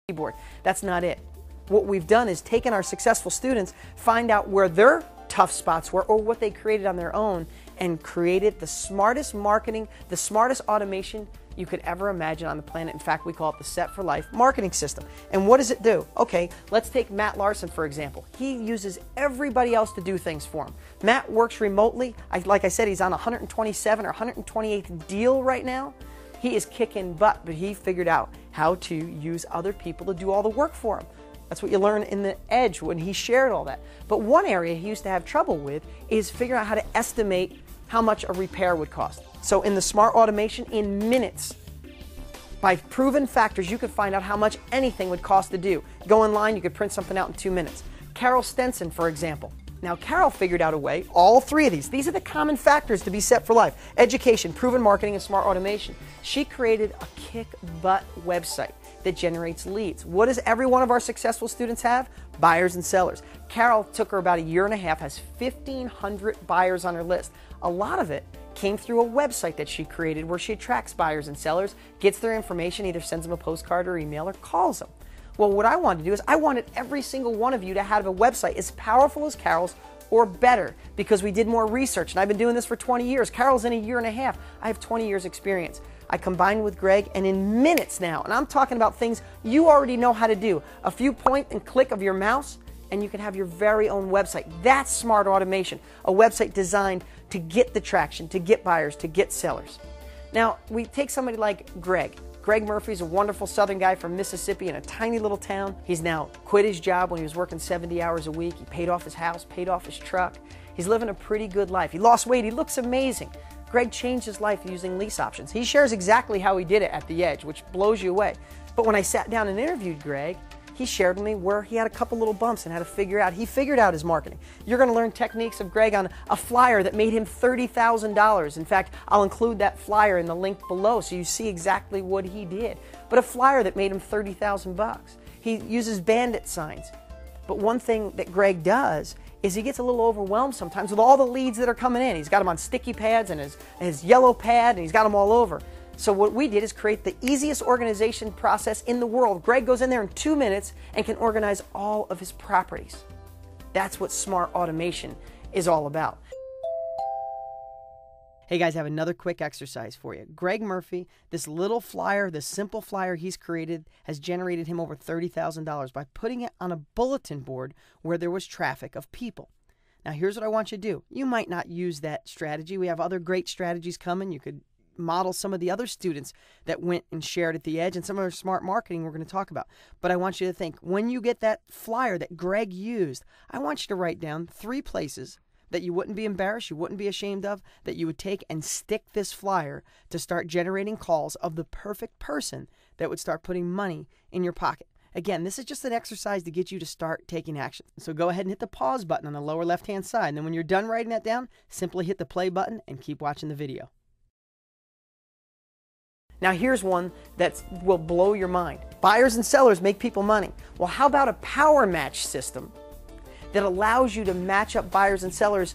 keyboard. That's not it. What we've done is taken our successful students, find out where their tough spots were or what they created on their own, and created the smartest marketing, the smartest automation you could ever imagine on the planet. In fact, we call it the Set for Life marketing system. And what does it do? Okay, let's take Matt Larson, for example. He uses everybody else to do things for him. Matt works remotely. Like I said, he's on 127 or 128th deal right now. He is kicking butt, but he figured out how to use other people to do all the work for him. That's what you learn in the Edge when he shared all that. But one area he used to have trouble with is figuring out how to estimate how much a repair would cost. So in the smart automation, in minutes, by proven factors, you could find out how much anything would cost to do. Go online, you could print something out in 2 minutes. Carol Stenson, for example. Now, Carol figured out a way, all three of these are the common factors to be set for life: education, proven marketing, and smart automation. She created a kick-butt website that generates leads. What does every one of our successful students have? Buyers and sellers. Carol took her about a year and a half, has 1,500 buyers on her list. A lot of it came through a website that she created where she attracts buyers and sellers, gets their information, either sends them a postcard or email or calls them. Well, what I wanted to do is I wanted every single one of you to have a website as powerful as Carol's or better, because we did more research, and I've been doing this for 20 years. Carol's in a year and a half. I have 20 years experience. I combined with Greg, and in minutes now, and I'm talking about things you already know how to do. A few point and click of your mouse, and you can have your very own website. That's smart automation, a website designed to get the traction, to get buyers, to get sellers. Now, we take somebody like Greg. Greg Murphy's a wonderful Southern guy from Mississippi in a tiny little town. He's now quit his job when he was working 70 hours a week. He paid off his house, paid off his truck. He's living a pretty good life. He lost weight. He looks amazing. Greg changed his life using lease options. He shares exactly how he did it at the Edge, which blows you away. But when I sat down and interviewed Greg, he shared with me where he had a couple little bumps and how to figure out. He figured out his marketing. You're going to learn techniques of Greg on a flyer that made him $30,000. In fact, I'll include that flyer in the link below so you see exactly what he did. But a flyer that made him 30,000 bucks. He uses bandit signs. But one thing that Greg does is he gets a little overwhelmed sometimes with all the leads that are coming in. He's got them on sticky pads and his yellow pad, and he's got them all over. So what we did is create the easiest organization process in the world. Greg goes in there in 2 minutes and can organize all of his properties. That's what smart automation is all about. Hey guys, I have another quick exercise for you. Greg Murphy, this little flyer, this simple flyer he's created has generated him over $30,000 by putting it on a bulletin board where there was traffic of people. Now here's what I want you to do. You might not use that strategy. We have other great strategies coming. You could model some of the other students that went and shared at the Edge and some of their smart marketing we're going to talk about. But I want you to think, when you get that flyer that Greg used, I want you to write down 3 places that you wouldn't be embarrassed, you wouldn't be ashamed of, that you would take and stick this flyer to start generating calls of the perfect person that would start putting money in your pocket. Again, this is just an exercise to get you to start taking action. So go ahead and hit the pause button on the lower left-hand side. And then when you're done writing that down, simply hit the play button and keep watching the video. Now here's one that will blow your mind. Buyers and sellers make people money. Well, how about a power match system that allows you to match up buyers and sellers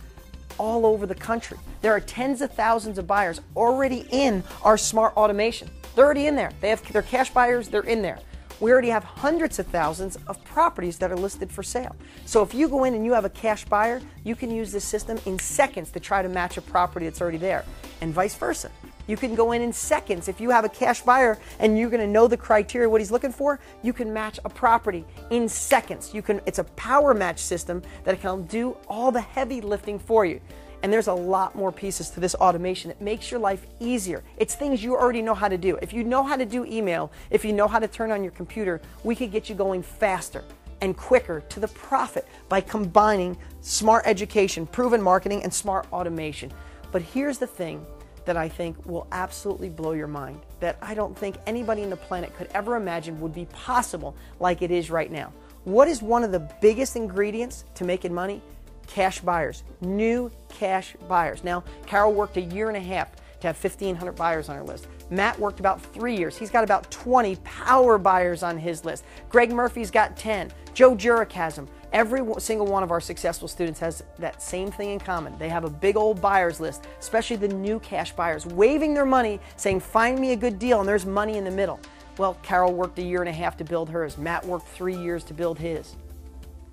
all over the country? There are tens of thousands of buyers already in our smart automation. They're already in there. They have their cash buyers, they're in there. We already have hundreds of thousands of properties that are listed for sale. So if you go in and you have a cash buyer, you can use this system in seconds to try to match a property that's already there, and vice versa. You can go in seconds. If you have a cash buyer and you're going to know the criteria, what he's looking for, you can match a property in seconds. It's a power match system that can do all the heavy lifting for you. And there's a lot more pieces to this automation that makes your life easier. It's things you already know how to do. If you know how to do email, if you know how to turn on your computer, we could get you going faster and quicker to the profit by combining smart education, proven marketing, and smart automation. But here's the thing that I think will absolutely blow your mind, that I don't think anybody on the planet could ever imagine would be possible like it is right now. What is one of the biggest ingredients to making money? Cash buyers, new cash buyers. Now, Carol worked a year and a half to have 1,500 buyers on her list. Matt worked about 3 years. He's got about 20 power buyers on his list. Greg Murphy's got 10. Joe Jurek has them. Every single one of our successful students has that same thing in common. They have a big old buyers list, especially the new cash buyers, waving their money, saying, find me a good deal, and there's money in the middle. Well, Carol worked 1.5 years to build hers. Matt worked 3 years to build his.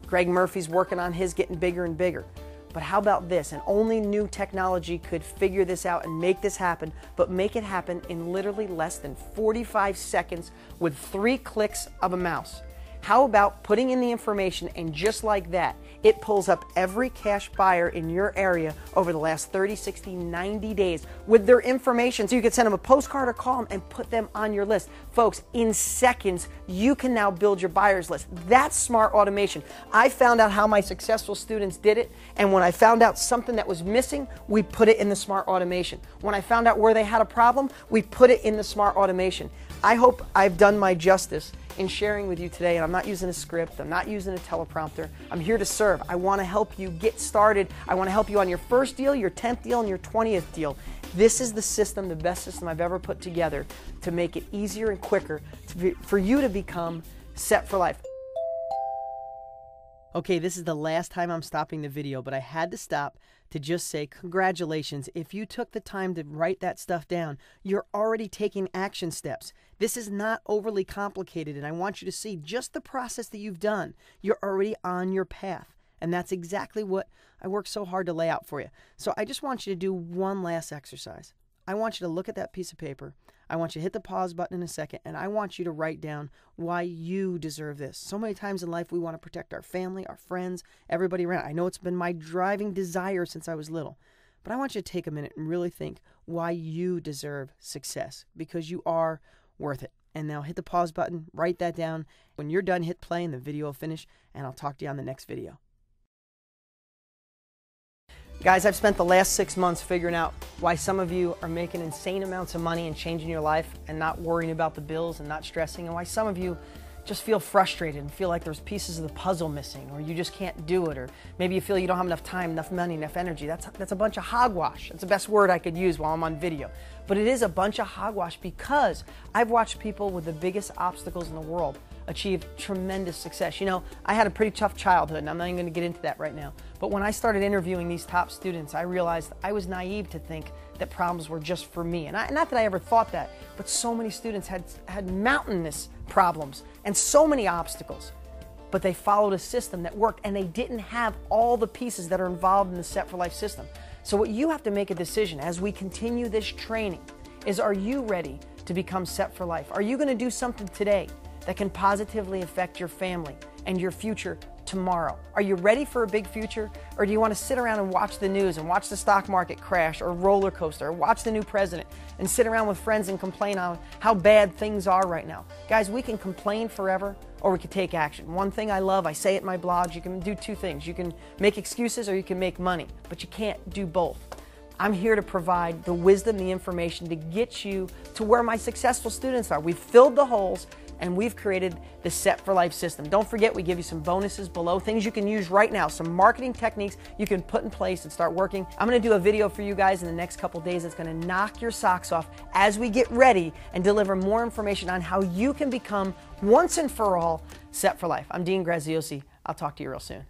Greg Murphy's working on his, getting bigger and bigger. But how about this? And only new technology could figure this out and make this happen, but make it happen in literally less than 45 seconds with 3 clicks of a mouse. How about putting in the information and just like that, it pulls up every cash buyer in your area over the last 30, 60, 90 days with their information. So you could send them a postcard or call them and put them on your list. Folks, in seconds, you can now build your buyers list. That's smart automation. I found out how my successful students did it, and when I found out something that was missing, we put it in the smart automation. When I found out where they had a problem, we put it in the smart automation. I hope I've done my justice in sharing with you today, and I'm not using a script, I'm not using a teleprompter. I'm here to serve. I want to help you get started. I want to help you on your first deal, your 10th deal, and your 20th deal. This is the system, the best system I've ever put together to make it easier and quicker for you to become set for life. Okay, this is the last time I'm stopping the video, but I had to stop to just say congratulations. If you took the time to write that stuff down, you're already taking action steps. This is not overly complicated, and I want you to see just the process that you've done. You're already on your path, and that's exactly what I worked so hard to lay out for you. So I just want you to do one last exercise. I want you to look at that piece of paper. I want you to hit the pause button in a second, and I want you to write down why you deserve this. So many times in life we want to protect our family, our friends, everybody around. I know it's been my driving desire since I was little, but I want you to take a minute and really think why you deserve success, because you are worth it. And now hit the pause button, write that down. When you're done, hit play and the video will finish, and I'll talk to you on the next video. Guys, I've spent the last 6 months figuring out why some of you are making insane amounts of money and changing your life and not worrying about the bills and not stressing, and why some of you just feel frustrated and feel like there's pieces of the puzzle missing, or you just can't do it, or maybe you feel you don't have enough time, enough money, enough energy. That's a bunch of hogwash. That's the best word I could use while I'm on video. But it is a bunch of hogwash because I've watched people with the biggest obstacles in the world achieve tremendous success. You know, I had a pretty tough childhood, and I'm not even going to get into that right now. But when I started interviewing these top students, I realized I was naive to think that problems were just for me. And not that I ever thought that, but so many students had mountainous problems and so many obstacles. But they followed a system that worked, and they didn't have all the pieces that are involved in the Set for Life system. So what you have to make a decision as we continue this training is, are you ready to become set for life? Are you going to do something today that can positively affect your family and your future tomorrow? Are you ready for a big future, or do you want to sit around and watch the news and watch the stock market crash or roller coaster, or watch the new president and sit around with friends and complain on how bad things are right now? Guys, we can complain forever, or we can take action. One thing I love, I say it in my blogs, you can do 2 things. You can make excuses or you can make money, but you can't do both. I'm here to provide the wisdom, the information to get you to where my successful students are. We've filled the holes, and we've created the Set for Life system. Don't forget, we give you some bonuses below, things you can use right now, some marketing techniques you can put in place and start working. I'm going to do a video for you guys in the next couple days that's going to knock your socks off as we get ready and deliver more information on how you can become, once and for all, set for life. I'm Dean Graziosi. I'll talk to you real soon.